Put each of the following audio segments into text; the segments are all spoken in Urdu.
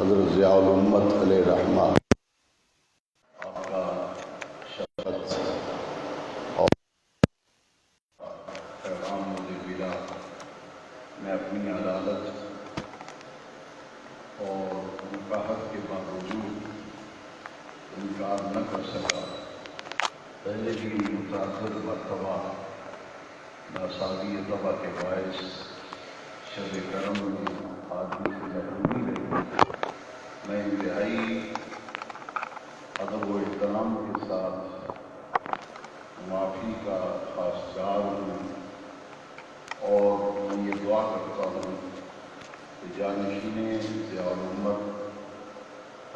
حضرت ضیاء الامت علیہ رحمہ آپ کا شفقت اور پیغام مجھے ملا، میں اپنی عدالت اور وقاحت کے باوجود انکار نہ کر سکا۔ پہلے بھی متعدد مرتبہ ناسازی طبع کے باعث شب کرم میں آدمی سے محرومی رہی۔ میں انتہائی ادب و احترام کے ساتھ معافی کا خواستگار ہوں، اور میں یہ دعا کرتا ہوں کہ جانشین ضیاء الامت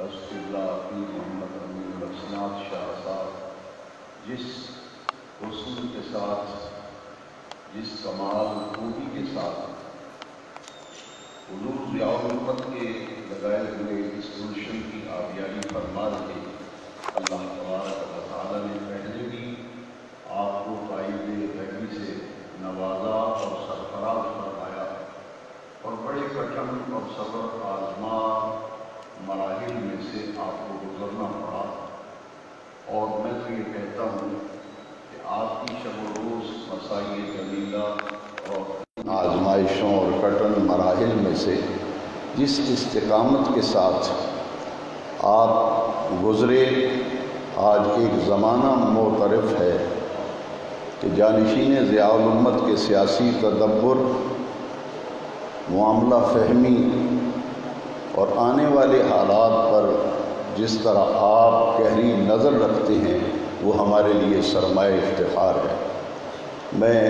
حضرت اللہ حفیظ محمد امین الحسنات شاہ صاحب جس حسن کے ساتھ، جس کمال خوبی کے ساتھ حضور ضیاء الامت کے لگائے ہوئے اس گلشن کی آبیاری فرما رہے، اللہ تبارک و تعالیٰ نے پہلے بھی آپ کو قائد غیبی سے نوازا اور سرفراز فرمایا، اور بڑے کٹھن اور صبر آزما مراحل میں سے آپ کو گزرنا پڑا۔ اور میں تو یہ کہتا ہوں کہ آپ کی شب و روز مسائل جلیلہ اور آزمائشوں اور کٹن مراحل میں سے جس استقامت کے ساتھ آپ گزرے، آج ایک زمانہ معترف ہے کہ جانشین ضیاء الامت کے سیاسی تدبر، معاملہ فہمی اور آنے والے حالات پر جس طرح آپ گہری نظر رکھتے ہیں، وہ ہمارے لیے سرمایہ افتخار ہے۔ میں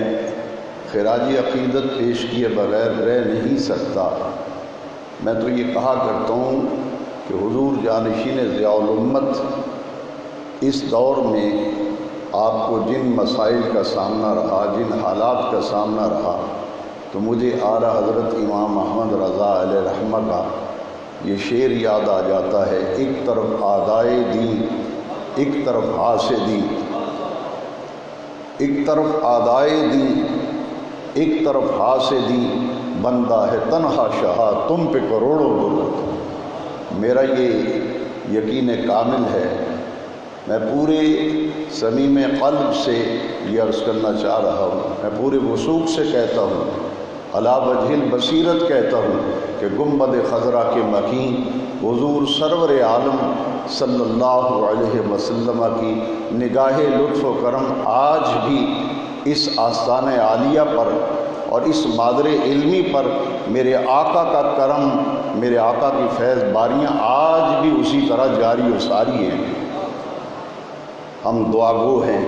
خراج عقیدت پیش کیے بغیر رہ نہیں سکتا۔ میں تو یہ کہا کرتا ہوں کہ حضور جانشین ضیاء الامت اس دور میں آپ کو جن مسائل کا سامنا رہا، جن حالات کا سامنا رہا، تو مجھے اعلیٰ حضرت امام احمد رضا علیہ رحمہ کا یہ شعر یاد آ جاتا ہے، ایک طرف آدائے دین، ایک طرف حاسدی، ایک طرف آدائے دین، ایک طرف حاسدی، بندہ ہے تنہا شاہ تم پہ کروڑوں درود۔ میرا یہ یقین کامل ہے، میں پورے صمیم قلب سے یہ عرض کرنا چاہ رہا ہوں، میں پورے وثوق سے کہتا ہوں، علی وجہ البصیرت کہتا ہوں کہ گنبد خضرا کے مکین حضور سرور عالم صلی اللہ علیہ وسلم کی نگاہ لطف و کرم آج بھی اس آستان عالیہ پر اور اس مادر علمی پر میرے آقا کا کرم، میرے آقا کی فیض باریاں آج بھی اسی طرح جاری و ساری ہیں۔ ہم دعا گو ہیں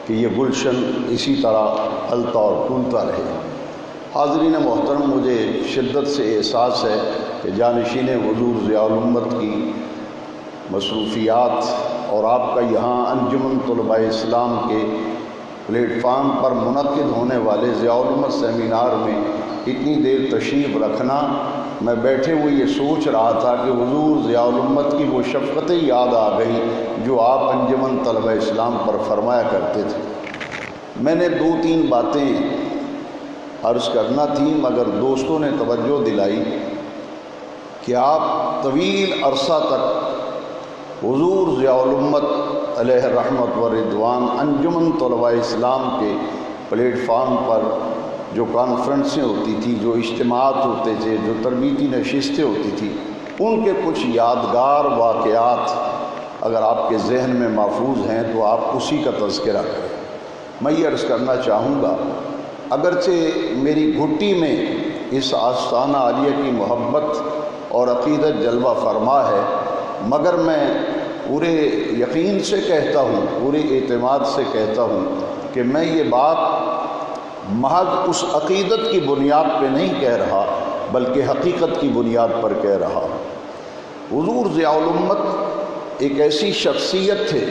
کہ یہ گلشن اسی طرح پھلتا اور پھولتا رہے۔ حاضرین محترم، مجھے شدت سے احساس ہے کہ جانشین حضور ضیاء الامت کی مصروفیات اور آپ کا یہاں انجمن طلباء اسلام کے پلیٹ فارم پر منعقد ہونے والے ضیاء الامت سیمینار میں اتنی دیر تشریف رکھنا، میں بیٹھے ہوئے یہ سوچ رہا تھا کہ حضور ضیاء الامت کی وہ شفقتیں یاد آ گئی جو آپ انجمن طلباء اسلام پر فرمایا کرتے تھے۔ میں نے 2-3 باتیں عرض کرنا تھی، مگر دوستوں نے توجہ دلائی کہ آپ طویل عرصہ تک حضور ضیاء الامت علیہ رحمت و رضوان انجمن طلباء اسلام کے پلیٹ فارم پر جو کانفرنسیں ہوتی تھی، جو اجتماعات ہوتے تھے، جو تربیتی نشستیں ہوتی تھی، ان کے کچھ یادگار واقعات اگر آپ کے ذہن میں محفوظ ہیں تو آپ اسی کا تذکرہ کریں۔ میں یہ عرض کرنا چاہوں گا، اگرچہ میری گھٹی میں اس آستانہ عالیہ کی محبت اور عقیدت جلوہ فرما ہے، مگر میں پورے یقین سے کہتا ہوں، پورے اعتماد سے کہتا ہوں کہ میں یہ بات محض اس عقیدت کی بنیاد پہ نہیں کہہ رہا، بلکہ حقیقت کی بنیاد پر کہہ رہا ہوں۔ حضور ضیاء الامت ایک ایسی شخصیت تھے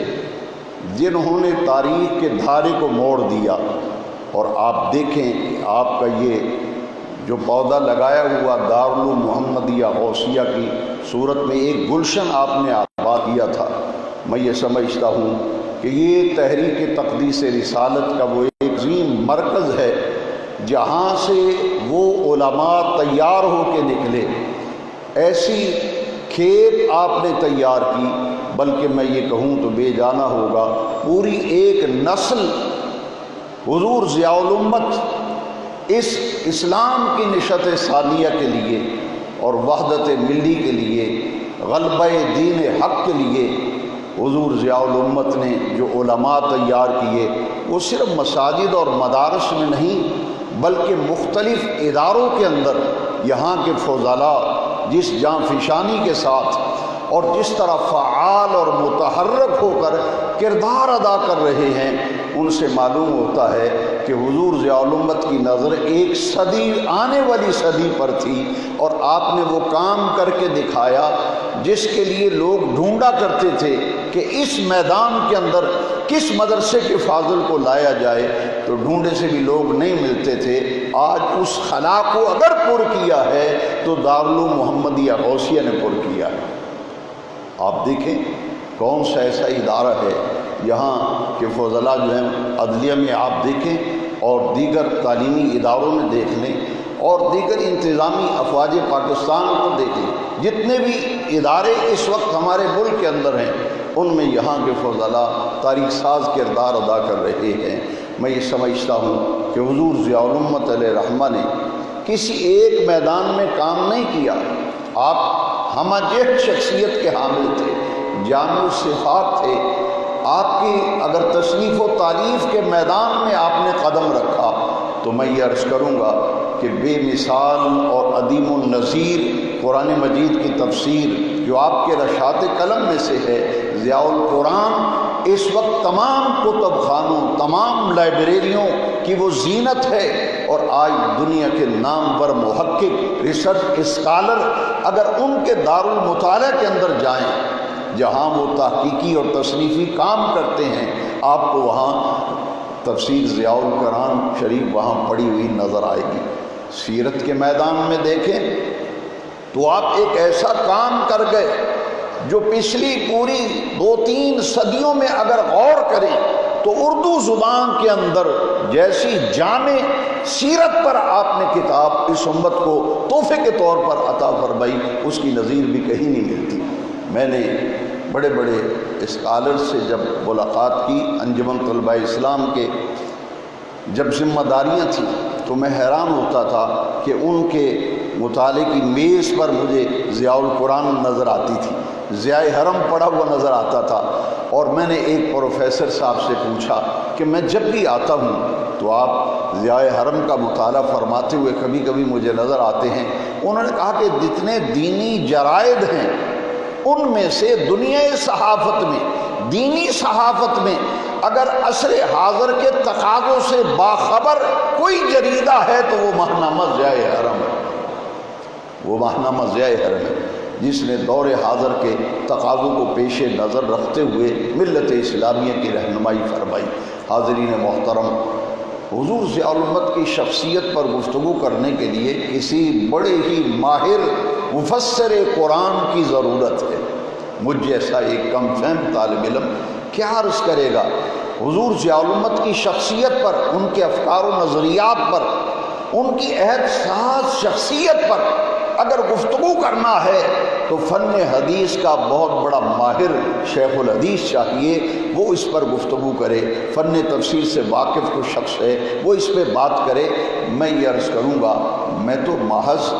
جنہوں نے تاریخ کے دھارے کو موڑ دیا، اور آپ دیکھیں کہ آپ کا یہ جو پودا لگایا ہوا دارالعلوم محمدیہ غوثیہ کی صورت میں ایک گلشن آپ نے آباد کیا تھا، میں یہ سمجھتا ہوں کہ یہ تحریک تقدیس رسالت کا وہ ایک عظیم مرکز ہے جہاں سے وہ علماء تیار ہو کے نکلے، ایسی کھیپ آپ نے تیار کی، بلکہ میں یہ کہوں تو بے جانا ہوگا پوری ایک نسل حضور ضیاء الامت اس اسلام کی نشت ثانیہ کے لیے اور وحدت ملی کے لیے، غلبہ دین حق کے لیے حضور ضیاء الامت نے جو علماء تیار کیے وہ صرف مساجد اور مدارس میں نہیں بلکہ مختلف اداروں کے اندر یہاں کے فضلاء جس جانفشانی کے ساتھ اور جس طرح فعال اور متحرک ہو کر کردار ادا کر رہے ہیں، ان سے معلوم ہوتا ہے کہ حضور ضیاء الامت کی نظر ایک صدی، آنے والی صدی پر تھی، اور آپ نے وہ کام کر کے دکھایا جس کے لیے لوگ ڈھونڈا کرتے تھے کہ اس میدان کے اندر کس مدرسے کے فاضل کو لایا جائے، تو ڈھونڈے سے بھی لوگ نہیں ملتے تھے۔ آج اس خلا کو اگر پر کیا ہے تو دارالعلوم محمدیہ غوثیہ نے پر کیا ہے۔ آپ دیکھیں کون سا ایسا ادارہ ہے، یہاں کے فضلاء جو ہیں عدلیہ میں آپ دیکھیں اور دیگر تعلیمی اداروں میں دیکھ لیں اور دیگر انتظامی افواج پاکستان کو دیکھ لیں، جتنے بھی ادارے اس وقت ہمارے ملک کے اندر ہیں ان میں یہاں کے فضلاء تاریخ ساز کردار ادا کر رہے ہیں۔ میں یہ سمجھتا ہوں کہ حضور ضیاء الامت علیہ رحمہ نے کسی ایک میدان میں کام نہیں کیا، آپ ہمہ جہت شخصیت کے حامل تھے، جامع الصفات تھے۔ آپ کی اگر تصنیف و تعریف کے میدان میں آپ نے قدم رکھا تو میں یہ عرض کروں گا کہ بے مثال اور عدیم النظیر قرآن مجید کی تفسیر جو آپ کے رشاد قلم میں سے ہے، ضیاء القرآن، اس وقت تمام کتب خانوں، تمام لائبریریوں کی وہ زینت ہے، اور آج دنیا کے نامور محقق، ریسرچ اسکالر اگر ان کے دارالمطالعہ کے اندر جائیں جہاں وہ تحقیقی اور تصنیفی کام کرتے ہیں، آپ کو وہاں تفسیر ضیاء القرآن شریف وہاں پڑھی ہوئی نظر آئے گی۔ سیرت کے میدان میں دیکھیں تو آپ ایک ایسا کام کر گئے جو پچھلی پوری 2-3 صدیوں میں اگر غور کریں تو اردو زبان کے اندر جیسی جامع سیرت پر آپ نے کتاب اس امت کو تحفے کے طور پر عطا فرمائی، اس کی نظیر بھی کہیں نہیں ملتی۔ میں نے بڑے بڑے اسکالر سے جب ملاقات کی، انجمن طلباء اسلام کے جب ذمہ داریاں تھیں تو میں حیران ہوتا تھا کہ ان کے مطالعے کی میز پر مجھے ضیاء القرآن نظر آتی تھی، ضیاء حرم پڑھا ہوا نظر آتا تھا، اور میں نے ایک پروفیسر صاحب سے پوچھا کہ میں جب بھی آتا ہوں تو آپ ضیاء حرم کا مطالعہ فرماتے ہوئے کبھی کبھی مجھے نظر آتے ہیں۔ انہوں نے کہا کہ جتنے دینی جرائد ہیں ان میں سے دنیا صحافت میں، دینی صحافت میں اگر عصر حاضر کے تقاضوں سے باخبر کوئی جریدہ ہے تو وہ ماہنامہ ضیاء حرم ہے، وہ ماہنامہ ضیاء حرم ہے جس نے دور حاضر کے تقاضوں کو پیش نظر رکھتے ہوئے ملت اسلامیہ کی رہنمائی فرمائی۔ حاضرین محترم، حضور ضیاء الامت کی شخصیت پر گفتگو کرنے کے لیے کسی بڑے ہی ماہر مفسر قرآن کی ضرورت ہے۔ مجھ جیسا ایک کم فہم طالب علم کیا عرض کرے گا حضور ضیاء الامت کی شخصیت پر، ان کے افکار و نظریات پر، ان کی عہد ساز شخصیت پر اگر گفتگو کرنا ہے تو فن حدیث کا بہت بڑا ماہر شیخ الحدیث چاہیے، وہ اس پر گفتگو کرے۔ فن تفسیر سے واقف کو شخص ہے وہ اس پہ بات کرے۔ میں یہ عرض کروں گا، میں تو محض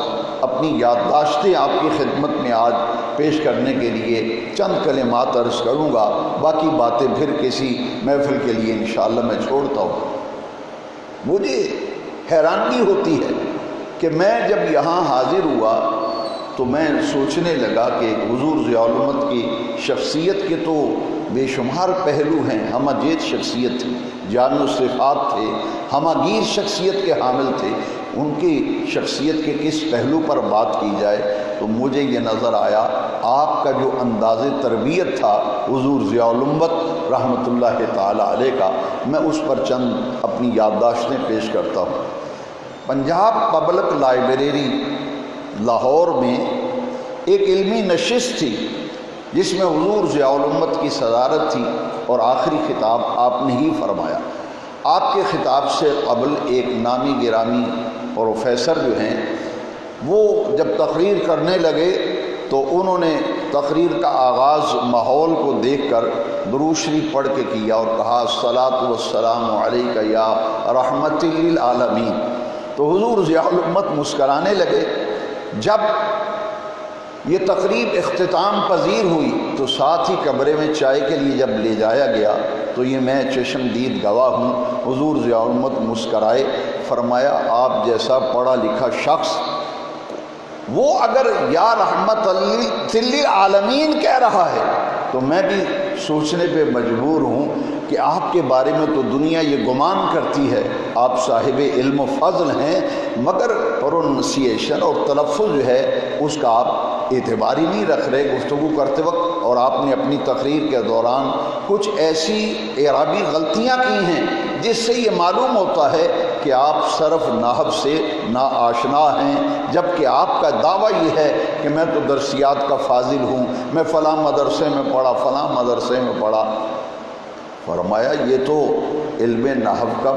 اپنی یادداشتیں آپ کی خدمت میں آج پیش کرنے کے لیے چند کلمات عرض کروں گا، باقی باتیں پھر کسی محفل کے لیے انشاءاللہ میں چھوڑتا ہوں۔ مجھے حیرانی ہوتی ہے کہ میں جب یہاں حاضر ہوا تو میں سوچنے لگا کہ حضور ضیاء الامت کی شخصیت کے تو بے شمار پہلو ہیں، ہمہ جہت شخصیت تھی، جامع الصفات تھے، ہمہ گیر شخصیت کے حامل تھے، ان کی شخصیت کے کس پہلو پر بات کی جائے تو مجھے یہ نظر آیا آپ کا جو انداز تربیت تھا حضور ضیاء الامت رحمۃ اللہ تعالی علیہ کا، میں اس پر چند اپنی یادداشتیں پیش کرتا ہوں۔ پنجاب پبلک لائبریری لاہور میں ایک علمی نشست تھی جس میں حضور ضیاء الامت کی صدارت تھی اور آخری خطاب آپ نے ہی فرمایا۔ آپ کے خطاب سے قبل ایک نامی گرامی پروفیسر جو ہیں وہ جب تقریر کرنے لگے تو تو انہوں نے تقریر کا آغاز ماحول کو دیکھ کر درود شریف پڑھ کے کیا اور کہا الصلاۃ والسلام علیک یا رحمت للعالمین۔ تو حضور ضیاء الامت مسکرانے لگے۔ جب یہ تقریب اختتام پذیر ہوئی تو ساتھ ہی کمرے میں چائے کے لیے جب لے جایا گیا تو یہ میں چشمدید گواہ ہوں، حضور ضیاء الامت مسکرائے، فرمایا آپ جیسا پڑھا لکھا شخص وہ اگر یا رحمت للعالمین کہہ رہا ہے تو میں بھی سوچنے پہ مجبور ہوں کہ آپ کے بارے میں تو دنیا یہ گمان کرتی ہے آپ صاحب علم و فضل ہیں، مگر پروننسیشن اور تلفظ جو ہے اس کا آپ اعتبار ہی نہیں رکھ رہے گفتگو کرتے وقت، اور آپ نے اپنی تقریر کے دوران کچھ ایسی اعرابی غلطیاں کی ہیں جس سے یہ معلوم ہوتا ہے کہ آپ صرف نحو سے ناآشنا ہیں، جبکہ آپ کا دعویٰ یہ ہے کہ میں تو درسیات کا فاضل ہوں، میں فلاں مدرسے میں پڑھا، فلاں مدرسے میں پڑھا۔ فرمایا یہ تو علم نحو کا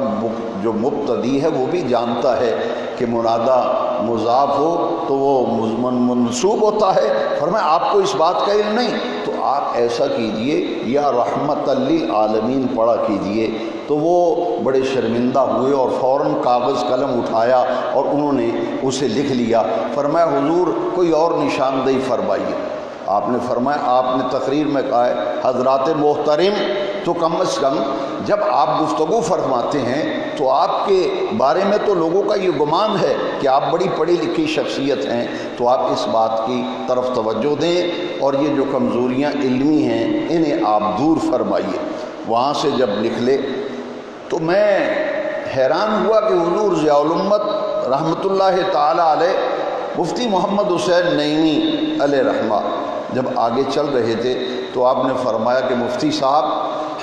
جو مبتدی ہے وہ بھی جانتا ہے کہ منادہ مضاف ہو تو وہ منصوب ہوتا ہے۔ فرمایا آپ کو اس بات کا علم نہیں، تو آپ ایسا کیجئے یا رحمت للعالمین پڑھا کیجئے۔ تو وہ بڑے شرمندہ ہوئے اور فوراً کاغذ قلم اٹھایا اور انہوں نے اسے لکھ لیا۔ فرمایا حضور کوئی اور نشاندہی فرمائیے۔ آپ نے فرمایا آپ نے تقریر میں کہا ہے حضرات محترم، تو کم از کم جب آپ گفتگو فرماتے ہیں تو آپ کے بارے میں تو لوگوں کا یہ گمان ہے کہ آپ بڑی پڑھی لکھی شخصیت ہیں، تو آپ اس بات کی طرف توجہ دیں اور یہ جو کمزوریاں علمی ہیں انہیں آپ دور فرمائیے۔ وہاں سے جب لکھ لے تو میں حیران ہوا کہ حضور ضیاء الامت رحمۃ اللہ تعالی علیہ مفتی محمد حسین نعیمی علیہ رحمہ جب آگے چل رہے تھے تو آپ نے فرمایا کہ مفتی صاحب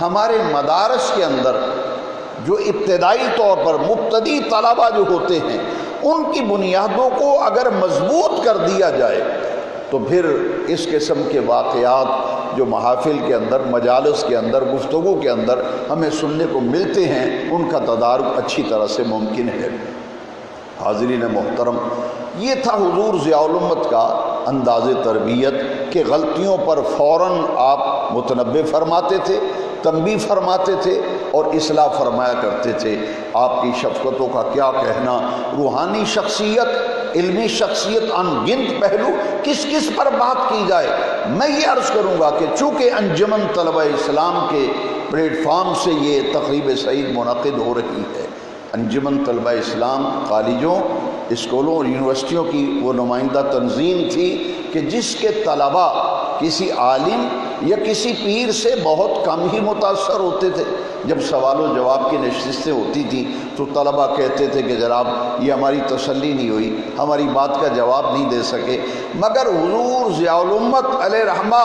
ہمارے مدارس کے اندر جو ابتدائی طور پر مبتدی طلبہ جو ہوتے ہیں ان کی بنیادوں کو اگر مضبوط کر دیا جائے تو پھر اس قسم کے واقعات جو محافل کے اندر، مجالس کے اندر، گفتگو کے اندر ہمیں سننے کو ملتے ہیں ان کا تدارک اچھی طرح سے ممکن ہے۔ حاضرین محترم، یہ تھا حضور ضیاء الامت کا انداز تربیت کہ غلطیوں پر فوراً آپ متنبہ فرماتے تھے، تنبیہ فرماتے تھے اور اصلاح فرمایا کرتے تھے۔ آپ کی شفقتوں کا کیا کہنا، روحانی شخصیت، علمی شخصیت، ان گنت پہلو، کس کس پر بات کی جائے۔ میں یہ عرض کروں گا کہ چونکہ انجمن طلبہ اسلام کے پلیٹ فارم سے یہ تقریب سعید منعقد ہو رہی ہے، انجمن طلبہ اسلام کالجوں، اسکولوں اور یونیورسٹیوں کی وہ نمائندہ تنظیم تھی کہ جس کے طلبہ کسی عالم یا کسی پیر سے بہت کم ہی متاثر ہوتے تھے۔ جب سوال و جواب کی نشستیں ہوتی تھیں تو طلبہ کہتے تھے کہ جناب یہ ہماری تسلی نہیں ہوئی، ہماری بات کا جواب نہیں دے سکے، مگر حضور ضیاء الامت علیہ رحمہ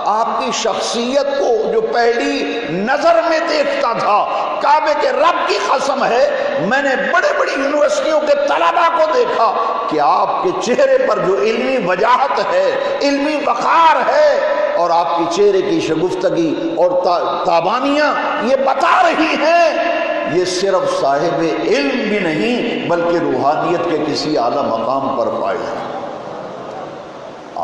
آپ کی شخصیت کو جو پہلی نظر میں دیکھتا تھا، کعبے کے رب کی قسم ہے میں نے بڑے بڑی یونیورسٹیوں کے طلبہ کو دیکھا کہ آپ کے چہرے پر جو علمی وجاہت ہے، علمی وقار ہے، اور آپ کی چہرے کی شگفتگی اور تابانیاں یہ بتا رہی ہیں یہ صرف صاحب علم بھی نہیں بلکہ روحانیت کے کسی اعلیٰ مقام پر فائز ہے۔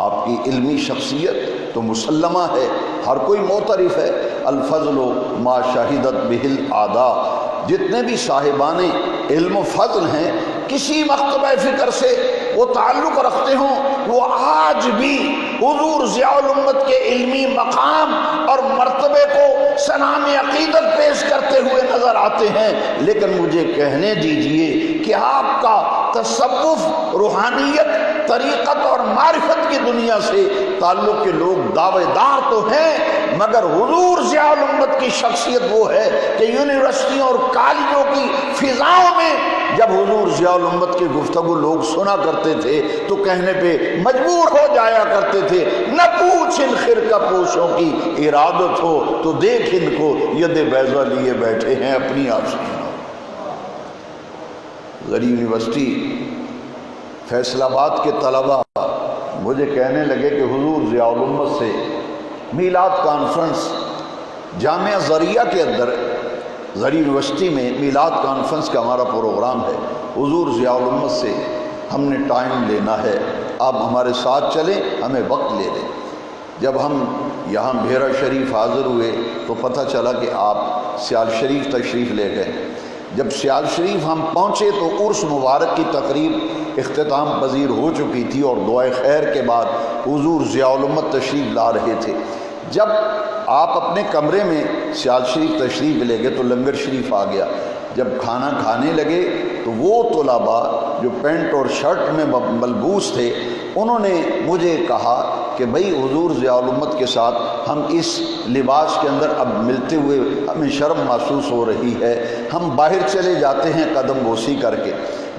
آپ کی علمی شخصیت تو مسلمہ ہے، ہر کوئی معترف ہے، الفضل ما شہدت بہ الاعداء، جتنے بھی صاحبان علم و فضل ہیں کسی مکتبہ فکر سے وہ تعلق رکھتے ہوں، وہ آج بھی حضور ضیاء الامت کے علمی مقام اور مرتبے کو سلام عقیدت پیش کرتے ہوئے نظر آتے ہیں۔ لیکن مجھے کہنے دیجئے کہ آپ کا تصوف، روحانیت، طریقت اور معرفت کی دنیا سے تعلق کے لوگ دعوے دار تو ہیں، مگر حضور ضیاء الامت کی شخصیت وہ ہے کہ یونیورسٹیوں اور کالجوں کی فضاؤں میں جب حضور ضیاء الامت کی گفتگو لوگ سنا کرتے تھے تو کہنے پہ مجبور ہو جایا کرتے تھے، نہ پوچھ ان خرقہ پوشوں کی ارادت ہو تو دیکھ ان کو ید بیضا لیے بیٹھے ہیں اپنی آستینوں۔ غری یونیورسٹی فیصل آباد کے طلبہ مجھے کہنے لگے کہ حضور ضیاء الامت سے میلاد کانفرنس جامعہ ذریعہ کے اندر، زری یونیورسٹی میں میلاد کانفرنس کا ہمارا پروگرام ہے، حضور ضیاء الامت سے ہم نے ٹائم لینا ہے، آپ ہمارے ساتھ چلیں، ہمیں وقت لے لیں۔ جب ہم یہاں بھیرا شریف حاضر ہوئے تو پتہ چلا کہ آپ سیال شریف تشریف لے گئے۔ جب سیال شریف ہم پہنچے تو عرس مبارک کی تقریب اختتام پذیر ہو چکی تھی اور دعائے خیر کے بعد حضور ضیاء الامت تشریف لا رہے تھے۔ جب آپ اپنے کمرے میں سیال شریف تشریف لے گئے تو لنگر شریف آ گیا۔ جب کھانا کھانے لگے تو وہ طلباء جو پینٹ اور شرٹ میں ملبوس تھے انہوں نے مجھے کہا کہ بھئی حضور ضیاء الامت کے ساتھ ہم اس لباس کے اندر اب ملتے ہوئے ہمیں شرم محسوس ہو رہی ہے، ہم باہر چلے جاتے ہیں قدم بوسی کر کے۔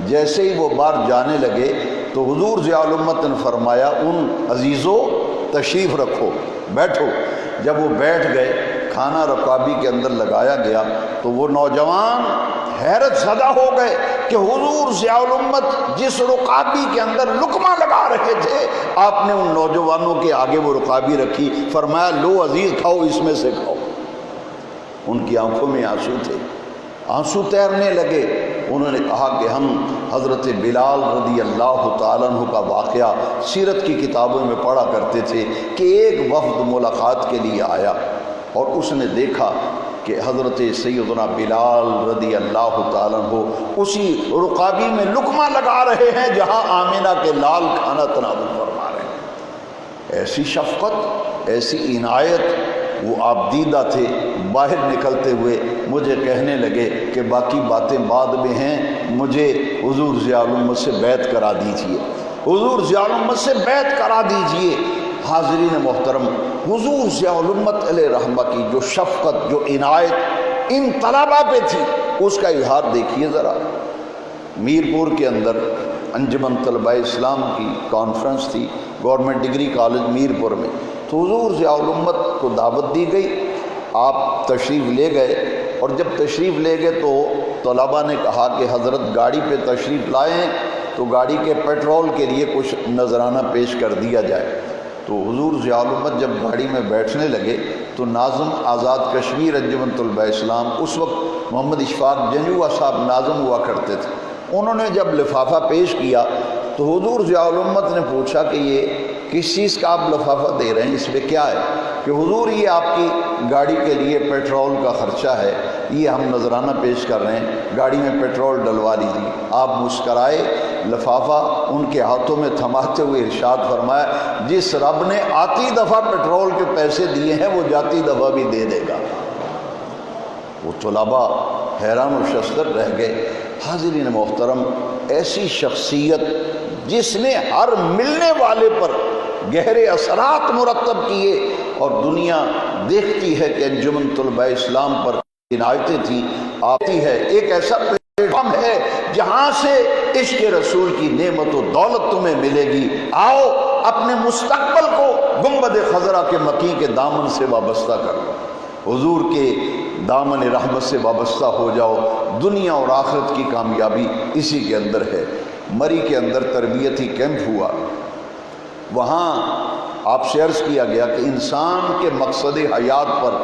جیسے ہی وہ باہر جانے لگے تو حضور ضیاء الامت نے فرمایا ان عزیزو تشریف رکھو، بیٹھو۔ جب وہ بیٹھ گئے، کھانا رکابی کے اندر لگایا گیا تو وہ نوجوان حیرت زدہ ہو گئے کہ حضور ضیاء الامت جس رکابی کے اندر لقمہ لگا رہے تھے آپ نے ان نوجوانوں کے آگے وہ رکابی رکھی، فرمایا لو عزیز کھاؤ، اس میں سے کھاؤ۔ ان کی آنکھوں میں آنسو تھے، آنسو تیرنے لگے۔ انہوں نے کہا کہ ہم حضرت بلال رضی اللہ تعالیٰ عنہ کا واقعہ سیرت کی کتابوں میں پڑھا کرتے تھے کہ ایک وفد ملاقات کے لیے آیا اور اس نے دیکھا کہ حضرت سیدنا بلال رضی اللہ تعالیٰ عنہ اسی رکابی میں لقمہ لگا رہے ہیں جہاں آمنہ کے لال کھانا تناول فرما رہے ہیں۔ ایسی شفقت، ایسی عنایت، وہ آپ دیدہ تھے۔ باہر نکلتے ہوئے مجھے کہنے لگے کہ باقی باتیں بعد میں ہیں، مجھے حضور ضیاء الامت سے بیعت کرا دیجئے، حضور ضیاء الامت سے بیعت کرا دیجئے۔ حاضرین محترم، حضور ضیاء الامت علیہ رحمہ کی جو شفقت، جو عنایت ان طلباء پہ تھی، اس کا اظہار دیکھیے ذرا۔ میرپور کے اندر انجمن طلباء اسلام کی کانفرنس تھی گورنمنٹ ڈگری کالج میرپور میں، تو حضور ضیاء الامت کو دعوت دی گئی، آپ تشریف لے گئے، اور جب تشریف لے گئے تو طلباء نے کہا کہ حضرت گاڑی پہ تشریف لائیں تو گاڑی کے پیٹرول کے لیے کچھ نذرانہ پیش کر دیا جائے۔ تو حضور ضیاء الامت جب گاڑی میں بیٹھنے لگے تو ناظم آزاد کشمیر انجمن طلباء اسلام، اس وقت محمد اشفاق جنجوعہ صاحب ناظم ہوا کرتے تھے، انہوں نے جب لفافہ پیش کیا تو حضور ضیاء الامت نے پوچھا کہ یہ کس چیز کا آپ لفافہ دے رہے ہیں، اس میں کیا ہے؟ کہ حضور یہ آپ کی گاڑی کے لیے پیٹرول کا خرچہ ہے، یہ ہم نذرانہ پیش کر رہے ہیں، گاڑی میں پیٹرول ڈلوا لیجیے۔ آپ مسکرائے، لفافہ ان کے ہاتھوں میں تھماتے ہوئے ارشاد فرمایا جس رب نے آتی دفعہ پیٹرول کے پیسے دیے ہیں وہ جاتی دفعہ بھی دے دے گا۔ وہ طلباء حیران و ششدر رہ گئے۔ حاضرین محترم، ایسی شخصیت جس نے ہر ملنے والے پر گہرے اثرات مرتب کیے، اور دنیا دیکھتی ہے کہ انجمن طلباء اسلام پر عنایتیں تھیں، آتی ہے ایک ایسا پلیٹ فارم ہے جہاں سے عشق رسول کی نعمت و دولت تمہیں ملے گی۔ آؤ اپنے مستقبل کو گنبد خضرا کے مکی کے دامن سے وابستہ کر لو، حضور کے دامن رحمت سے وابستہ ہو جاؤ۔ دنیا اور آخرت کی کامیابی اسی کے اندر ہے۔ مری کے اندر تربیتی کیمپ ہوا، وہاں آپ سے عرض کیا گیا کہ انسان کے مقصد حیات پر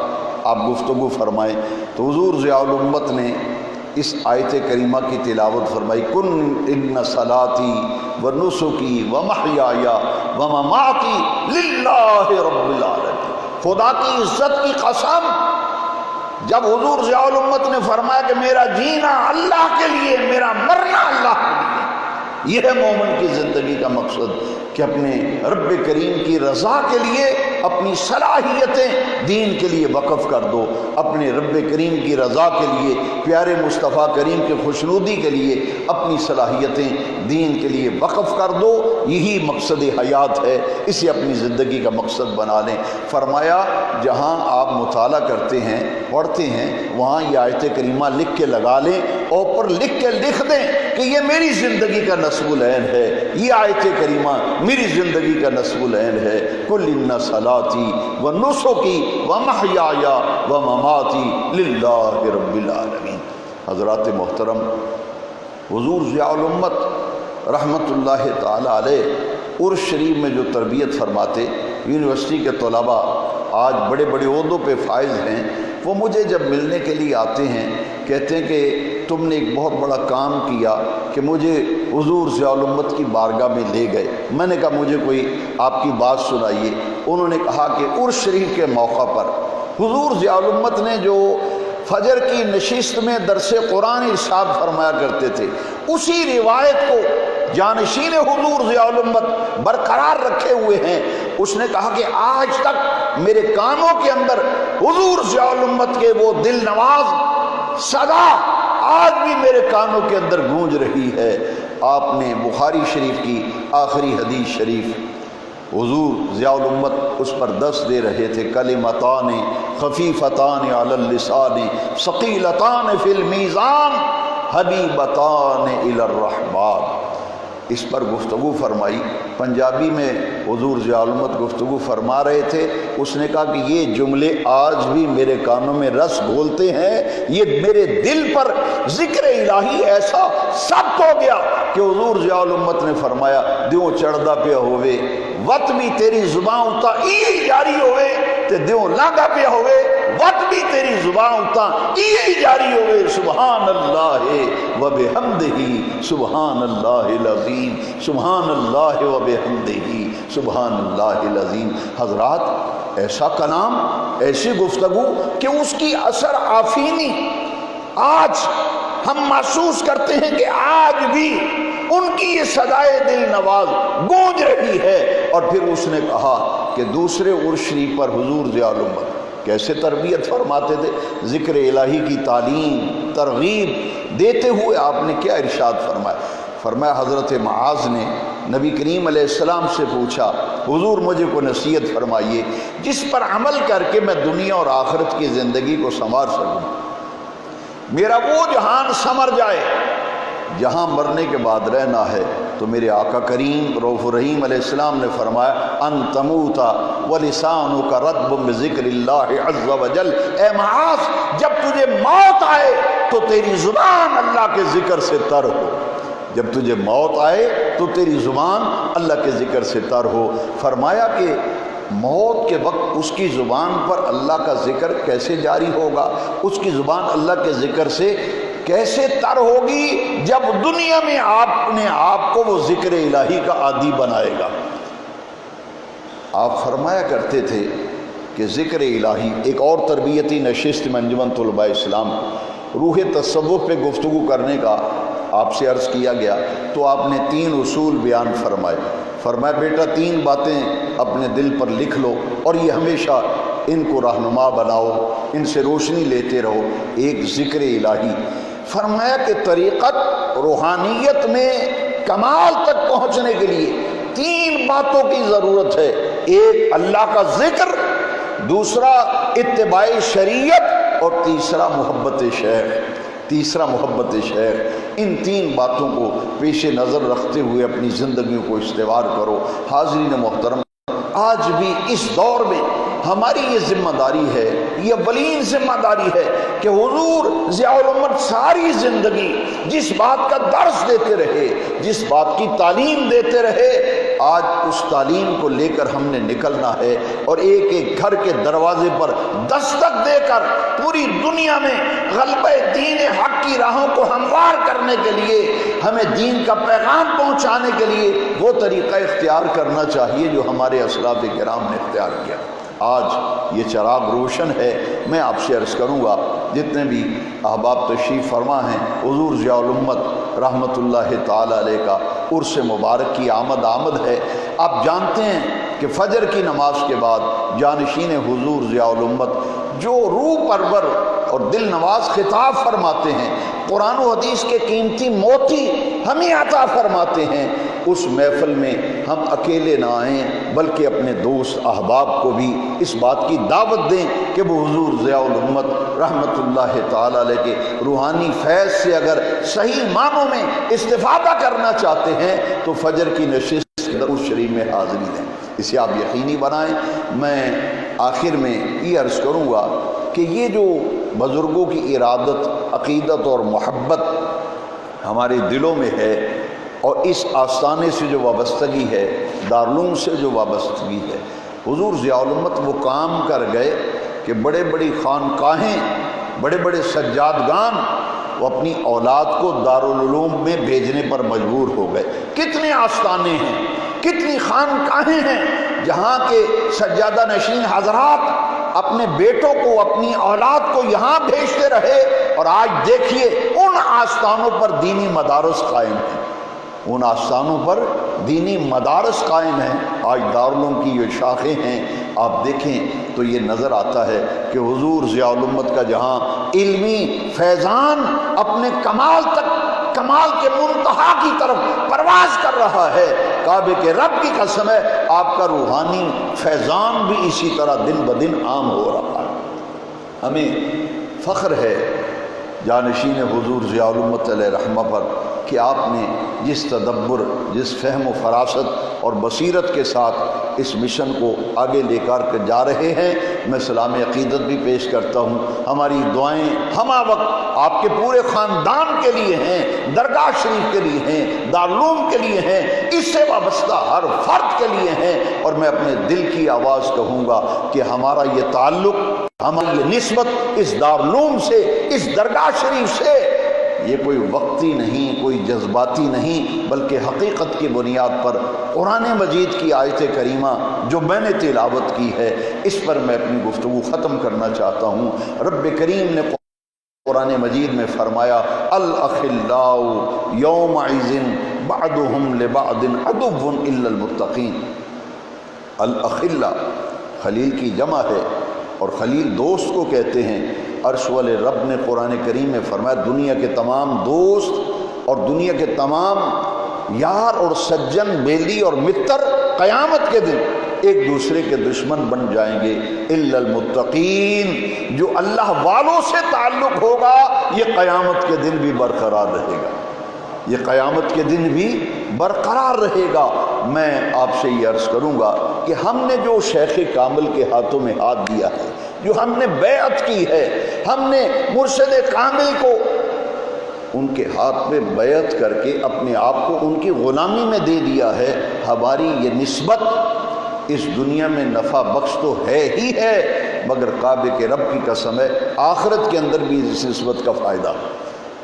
آپ گفتگو فرمائیں، تو حضور ضیاء الامت نے اس آیت کریمہ کی تلاوت فرمائی، کن ان صلاتی و نسکی و محیای و مماتی للہ رب العالمین۔ خدا کی عزت کی قسم، جب حضور ضیاء الامت نے فرمایا کہ میرا جینا اللہ کے لیے، میرا مرنا اللہ کے لیے، یہ ہے مومن کی زندگی کا مقصد کہ اپنے رب کریم کی رضا کے لیے اپنی صلاحیتیں دین کے لیے وقف کر دو، اپنے رب کریم کی رضا کے لیے، پیارے مصطفیٰ کریم کے خوشنودی کے لیے اپنی صلاحیتیں دین کے لیے وقف کر دو۔ یہی مقصد حیات ہے، اسے اپنی زندگی کا مقصد بنا لیں۔ فرمایا جہاں آپ مطالعہ کرتے ہیں، پڑھتے ہیں، وہاں یہ آیت کریمہ لکھ کے لگا لیں، اوپر لکھ کے لکھ دیں کہ یہ میری زندگی کا نصب العین ہے، یہ آیت کریمہ میری زندگی کا نصب العین ہے۔ کل ان صلاتی و نسکی و محیای و مماتی للہ رب العالمین۔ حضرات محترم، حضور ضیاء الامت رحمت اللہ تعالی علیہ عرس شریف میں جو تربیت فرماتے، یونیورسٹی کے طلباء آج بڑے بڑے عہدوں پہ فائز ہیں، وہ مجھے جب ملنے کے لیے آتے ہیں کہتے ہیں کہ تم نے ایک بہت بڑا کام کیا کہ مجھے حضور ضیاء الامت کی بارگاہ میں لے گئے۔ میں نے کہا مجھے کوئی آپ کی بات سنائیے۔ انہوں نے کہا کہ عرس شریف کے موقع پر حضور ضیاء الامت نے جو فجر کی نشست میں درس قرآن ارشاد فرمایا کرتے تھے، اسی روایت کو جانشین حضور ضیاء الامت برقرار رکھے ہوئے ہیں۔ اس نے کہا کہ آج تک میرے کانوں کے اندر حضور ضیاء الامت کے وہ دل نواز صدا آج بھی میرے کانوں کے اندر گونج رہی ہے۔ آپ نے بخاری شریف کی آخری حدیث شریف حضور ضیاء الامت اس پر دست دے رہے تھے، کلمتان خفیفتان علی اللسان ثقیلتان فی المیزان حبیبتان الی الرحمن۔ اس پر گفتگو فرمائی، پنجابی میں حضور ضیاء الامت گفتگو فرما رہے تھے۔ اس نے کہا کہ یہ جملے آج بھی میرے کانوں میں رس گھولتے ہیں، یہ میرے دل پر ذکر الہی ایسا ثبت ہو گیا کہ حضور ضیاء الامت نے فرمایا دیوں چڑھدا پیا ہوئے وقت بھی تیری زبان اتا ای جاری ہوئے تے دیوں لانگا پیا ہوئے وقت بھی تیری زبان اتا ای جاری ہوئے، سبحان اللہ و بحمدہ سبحان اللہ العظیم، سبحان اللہ و بحمدہ سبحان اللہ العظیم۔ حضرات، ایسا کلام، ایسی گفتگو کہ اس کی اثر آفینی آج ہم محسوس کرتے ہیں کہ آج بھی ان کی یہ صدائے دل نواز گونج رہی ہے۔ اور پھر اس نے کہا کہ دوسرے عرس شریف پر حضور ضیاء الامت کیسے تربیت فرماتے تھے، ذکر الہی کی تعلیم ترغیب دیتے ہوئے آپ نے کیا ارشاد فرمایا؟ فرمایا حضرت معاذ نے نبی کریم علیہ السلام سے پوچھا حضور مجھے کو نصیحت فرمائیے جس پر عمل کر کے میں دنیا اور آخرت کی زندگی کو سنوار سکوں، میرا وہ جہان سنور جائے جہاں مرنے کے بعد رہنا ہے۔ تو میرے آقا کریم رؤوف الرحیم علیہ السلام نے فرمایا ان تموتا ولسانک رطب بذکر اللہ عز وجل، اے معاذ جب تجھے موت آئے تو تیری زبان اللہ کے ذکر سے تر ہو، جب تجھے موت آئے تو تیری زبان اللہ کے ذکر سے تر ہو۔ فرمایا کہ موت کے وقت اس کی زبان پر اللہ کا ذکر کیسے جاری ہوگا، اس کی زبان اللہ کے ذکر سے کیسے تر ہوگی جب دنیا میں آپ نے آپ کو وہ ذکر الہی کا عادی بنائے گا۔ آپ فرمایا کرتے تھے کہ ذکر الہی ایک اور تربیتی نشست میں انجمن طلباء اسلام روح تصوف پہ گفتگو کرنے کا آپ سے عرض کیا گیا تو آپ نے 3 اصول بیان فرمائے۔ فرمایا بیٹا 3 باتیں اپنے دل پر لکھ لو اور یہ ہمیشہ ان کو رہنما بناؤ، ان سے روشنی لیتے رہو۔ ایک ذکر الہی، فرمایا کہ طریقت روحانیت میں کمال تک پہنچنے کے لیے 3 باتوں کی ضرورت ہے۔ ایک اللہ کا ذکر، دوسرا اتباع شریعت اور تیسرا محبت شیخ۔ ان 3 باتوں کو پیش نظر رکھتے ہوئے اپنی زندگیوں کو استوار کرو۔ حاضرین محترم، آج بھی اس دور میں ہماری یہ ذمہ داری ہے، یہ اولین ذمہ داری ہے کہ حضور ضیاء الامت ساری زندگی جس بات کا درس دیتے رہے، جس بات کی تعلیم دیتے رہے، آج اس تعلیم کو لے کر ہم نے نکلنا ہے اور ایک ایک گھر کے دروازے پر دستک دے کر پوری دنیا میں غلبہ دین حق کی راہوں کو ہموار کرنے کے لیے، ہمیں دین کا پیغام پہنچانے کے لیے وہ طریقہ اختیار کرنا چاہیے جو ہمارے اسلاف کرام نے اختیار کیا۔ آج یہ چراغ روشن ہے۔ میں آپ سے عرض کروں گا جتنے بھی احباب تشریف فرما ہیں، حضور ضیاء الامت رحمۃ اللہ تعالی علیہ کا عرس مبارک کی آمد ہے۔ آپ جانتے ہیں کہ فجر کی نماز کے بعد جانشین حضور ضیاء الامت جو روح پرور اور دل نواز خطاب فرماتے ہیں، قرآن و حدیث کے قیمتی موتی ہمیں عطا فرماتے ہیں، اس محفل میں ہم اکیلے نہ آئیں بلکہ اپنے دوست احباب کو بھی اس بات کی دعوت دیں کہ وہ حضور ضیاء الامت رحمۃ اللہ تعالی علیہ کے روحانی فیض سے اگر صحیح معنوں میں استفادہ کرنا چاہتے ہیں تو فجر کی نشست عرس شریف میں حاضری دیں۔ اسے آپ یقینی بنائیں۔ میں آخر میں یہ عرض کروں گا کہ یہ جو بزرگوں کی ارادت، عقیدت اور محبت ہمارے دلوں میں ہے اور اس آستانے سے جو وابستگی ہے، دارالعلوم سے جو وابستگی ہے، حضور ضیاء الامت وہ کام کر گئے کہ بڑے بڑی خانقاہیں، بڑے بڑے سجادگان وہ اپنی اولاد کو دارالعلوم میں بھیجنے پر مجبور ہو گئے۔ کتنے آستانے ہیں، کتنی خانقاہیں ہیں جہاں کے سجادہ نشین حضرات اپنے بیٹوں کو، اپنی اولاد کو یہاں بھیجتے رہے، اور آج دیکھیے ان آستانوں پر دینی مدارس قائم ہیں، ان آستانوں پر دینی مدارس قائم ہیں۔ آج دارالعلوم کی یہ شاخیں ہیں، آپ دیکھیں تو یہ نظر آتا ہے کہ حضور ضیاء الامت کا جہاں علمی فیضان اپنے کمال تک، کمال کے منتہا کی طرف پرواز کر رہا ہے، کعبے کے رب کی قسم ہے آپ کا روحانی فیضان بھی اسی طرح دن بدن عام ہو رہا ہے۔ ہمیں فخر ہے جانشین حضور ضیاء الامت علیہ رحمہ پر کہ آپ نے جس تدبر، جس فہم و فراست اور بصیرت کے ساتھ اس مشن کو آگے لے کر کے جا رہے ہیں، میں سلام عقیدت بھی پیش کرتا ہوں۔ ہماری دعائیں ہمہ وقت آپ کے پورے خاندان کے لیے ہیں، درگاہ شریف کے لیے ہیں، دارالعلوم کے لیے ہیں، اس سے وابستہ ہر فرد کے لیے ہیں، اور میں اپنے دل کی آواز کہوں گا کہ ہمارا یہ تعلق، ہماری یہ نسبت اس دارالعلوم سے، اس درگاہ شریف سے، یہ کوئی وقتی نہیں، کوئی جذباتی نہیں، بلکہ حقیقت کی بنیاد پر قرآن مجید کی آیت کریمہ جو میں نے تلاوت کی ہے، اس پر میں اپنی گفتگو ختم کرنا چاہتا ہوں۔ رب کریم نے قرآن مجید میں فرمایا الاخلاء یومئذ بعضهم لبعض عدو الا المتقین۔ الاخلاء خلیل کی جمع ہے، اور خلیل دوست کو کہتے ہیں۔ عرش والے رب نے قرآن کریم میں فرمایا دنیا کے تمام دوست اور دنیا کے تمام یار اور سجن، بیلی اور متر قیامت کے دن ایک دوسرے کے دشمن بن جائیں گے، الا المتقین، جو اللہ والوں سے تعلق ہوگا یہ قیامت کے دن بھی برقرار رہے گا، یہ قیامت کے دن بھی برقرار رہے گا۔ میں آپ سے یہ عرض کروں گا کہ ہم نے جو شیخ کامل کے ہاتھوں میں ہاتھ دیا ہے، جو ہم نے بیعت کی ہے، ہم نے مرشد کامل کو ان کے ہاتھ میں بیعت کر کے اپنے آپ کو ان کی غلامی میں دے دیا ہے، ہماری یہ نسبت اس دنیا میں نفع بخش تو ہے ہی ہے، مگر کعبے کے رب کی قسم ہے آخرت کے اندر بھی اس نسبت کا فائدہ۔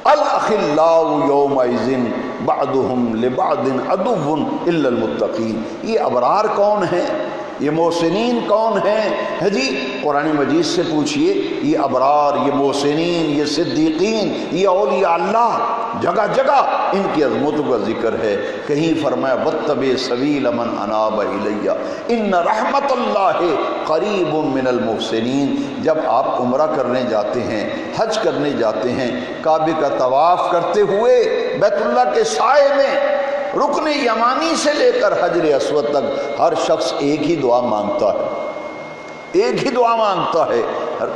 الاخلاء یومئذ بعضهم لبعض عدو الا المتقین۔ یہ ابرار کون ہیں؟ یہ محسنین کون ہیں؟ جی قرآن مجید سے پوچھئے، یہ ابرار، یہ محسنین، یہ صدیقین، یہ اولیاء اللہ، جگہ جگہ ان کی عظمتوں کا ذکر ہے۔ کہیں فرمایا واتبع سبیل من اناب الی ان رحمت اللہ قریب من المحسنین۔ جب آپ عمرہ کرنے جاتے ہیں، حج کرنے جاتے ہیں، کعبے کا طواف کرتے ہوئے بیت اللہ کے سائے میں رکن یمانی سے لے کر حجر اسود تک ہر شخص ایک ہی دعا مانگتا ہے، ایک ہی دعا مانگتا ہے۔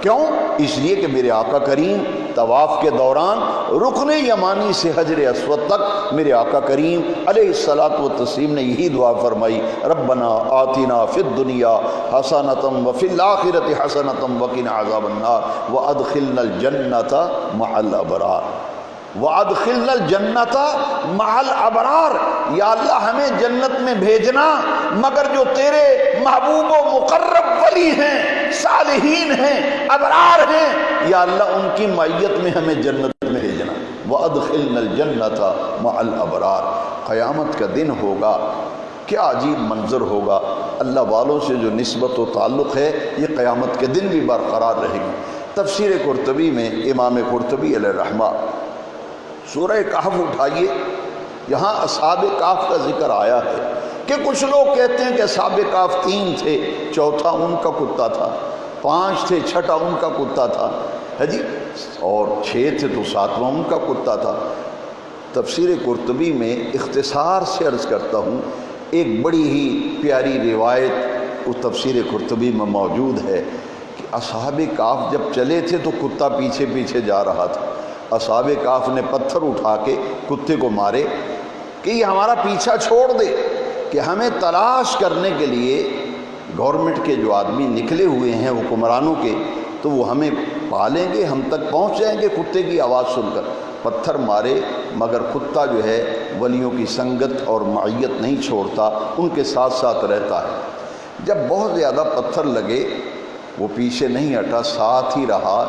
کیوں؟ اس لیے کہ میرے آقا کریم طواف کے دوران رکن یمانی سے حجر اسود تک میرے آقا کریم علیہ الصلاۃ والتسلیم نے یہی دعا فرمائی، ربنا آتنا فی الدنیا حسنۃ وفی الآخرۃ حسنۃ وقنا عذاب النار وادخلنا الجنۃ مع الابرار، وَأَدْخِلْنَا الْجَنَّةَ مَعَ الْأَبْرَارِ۔ یا اللہ ہمیں جنت میں بھیجنا مگر جو تیرے محبوب و مقرب ولی ہیں، صالحین ہیں، ابرار ہیں، یا اللہ ان کی معیت میں ہمیں جنت میں بھیجنا۔ وَأَدْخِلْنَا الْجَنَّةَ مَعَ الْأَبْرَارِ۔ قیامت کا دن ہوگا، کیا عجیب منظر ہوگا، اللہ والوں سے جو نسبت و تعلق ہے یہ قیامت کے دن بھی برقرار رہے گی۔ تفسیر قرطبی میں امام قرطبی علیہ رحمہ سورہ کہف اٹھائیے، یہاں اصحاب کہف کا ذکر آیا ہے کہ کچھ لوگ کہتے ہیں کہ اصحاب کہف 3 تھے، چوتھا ان کا کتا تھا، 5 تھے، چھٹا ان کا کتا تھا، ہے جی، اور 6 تھے تو 7واں ان کا کتا تھا۔ تفسیر قرطبی میں اختصار سے عرض کرتا ہوں، ایک بڑی ہی پیاری روایت اس تفسیر قرطبی میں موجود ہے کہ اصحاب کہف جب چلے تھے تو کتا پیچھے پیچھے جا رہا تھا، اصحاب کہف نے پتھر اٹھا کے کتے کو مارے کہ یہ ہمارا پیچھا چھوڑ دے، کہ ہمیں تلاش کرنے کے لیے گورنمنٹ کے جو آدمی نکلے ہوئے ہیں حکمرانوں کے، تو وہ ہمیں پالیں گے، ہم تک پہنچ جائیں گے کتے کی آواز سن کر۔ پتھر مارے مگر کتا جو ہے ولیوں کی سنگت اور معیت نہیں چھوڑتا، ان کے ساتھ ساتھ رہتا ہے۔ جب بہت زیادہ پتھر لگے وہ پیچھے نہیں ہٹا، ساتھ ہی رہا،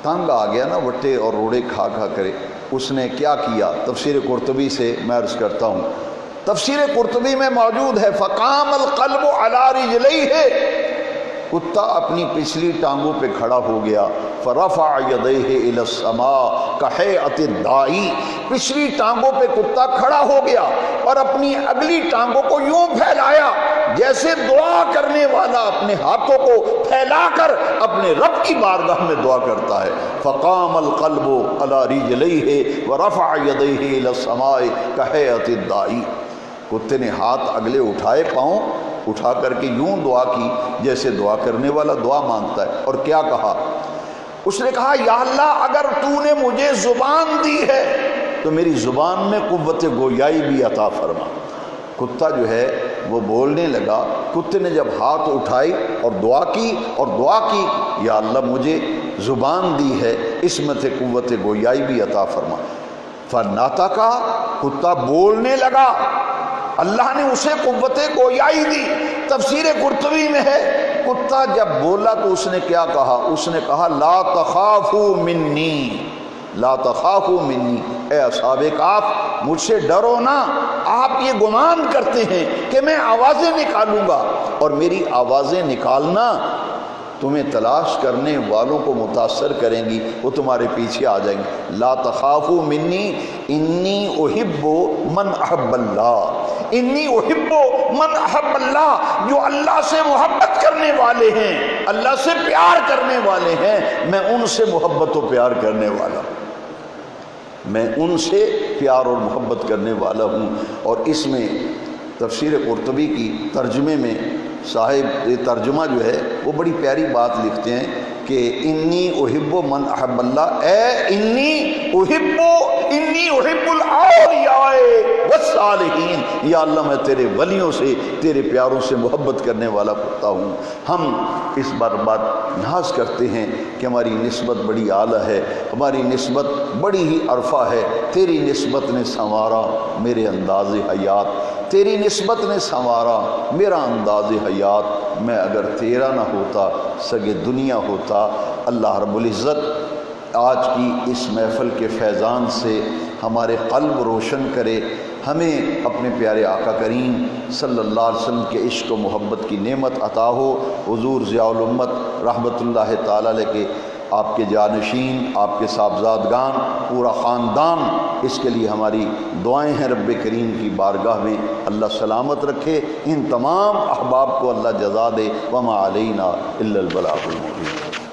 تنگ آ گیا نا وٹے اور روڑے کھا کھا کرے، اس نے کیا کیا؟ تفسیر قرطبی سے میں عرض کرتا ہوں، تفسیر قرطبی میں موجود ہے فقام القلب علی رجلیہ، کتا اپنی پچھلی ٹانگوں پہ کھڑا ہو گیا، فرفع یدیہ الی السماء کہیئۃ الداعی، پچھلی ٹانگوں پہ کتا کھڑا ہو گیا اور اپنی اگلی ٹانگوں کو یوں پھیلایا جیسے دعا کرنے والا اپنے ہاتھوں کو پھیلا کر اپنے رب کی بارگاہ میں دعا کرتا ہے۔ فقام القلب علی رجلیہ ورفع یدیہ الی السماء کہیئۃ الداعی، کتے نے ہاتھ اگلے اٹھائے، پاؤں اٹھا کر کے یوں دعا کی جیسے دعا کرنے والا دعا مانگتا ہے، اور کیا کہا؟ اس نے کہا یا اللہ اگر تو نے مجھے زبان دی ہے تو میری زبان میں قوت گویائی بھی عطا فرما۔ کتا جو ہے وہ بولنے لگا، کتے نے جب ہاتھ اٹھائی اور دعا کی یا اللہ مجھے زبان دی ہے، اس میں سے قوت گویائی بھی عطا فرما۔ فنطق، کتا بولنے لگا، اللہ نے اسے قوت گویائی دی۔ تفسیر قرطبی میں ہے کتا جب بولا تو اس نے کیا کہا؟ اس نے کہا لا تخافوا منی، لا تخافوا منی، اے اصحاب کہف مجھ سے ڈرو نا، آپ یہ گمان کرتے ہیں کہ میں آوازیں نکالوں گا، اور میری آوازیں نکالنا تمہیں تلاش کرنے والوں کو متاثر کریں گی، وہ تمہارے پیچھے آ جائیں گے۔ لا تخافوا منی انی احب من احب اللہ، انی احب من احب اللہ، جو اللہ سے محبت کرنے والے ہیں، اللہ سے پیار کرنے والے ہیں، میں ان سے محبت و پیار کرنے والا ہوں، میں ان سے پیار اور محبت کرنے والا ہوں۔ اور اس میں تفسیر قرطبی کی ترجمے میں صاحب یہ ترجمہ جو ہے وہ بڑی پیاری بات لکھتے ہیں کہ انی احب من احب اللہ، اے انی احب الاولیاء والصالحین، یا اللہ میں تیرے ولیوں سے، تیرے پیاروں سے محبت کرنے والا کتا ہوں۔ ہم اس بار ناز کرتے ہیں کہ ہماری نسبت بڑی اعلیٰ ہے، ہماری نسبت بڑی ہی عرفہ ہے، تیری نسبت نے سنوارا میرے انداز حیات، تیری نسبت نے سنوارا میرا انداز حیات، میں اگر تیرا نہ ہوتا سگے دنیا ہوتا۔ اللہ رب العزت آج کی اس محفل کے فیضان سے ہمارے قلب روشن کرے، ہمیں اپنے پیارے آقا کریم صلی اللہ علیہ وسلم کے عشق و محبت کی نعمت عطا ہو۔ حضور ضیاء الامت رحمۃ اللہ تعالیٰ علیہ کے آپ کے جانشین، آپ کے صاحبزادگان، پورا خاندان، اس کے لیے ہماری دعائیں ہیں رب کریم کی بارگاہ میں، اللہ سلامت رکھے، ان تمام احباب کو اللہ جزا دے۔ وما علینا الا البلاغ المبین۔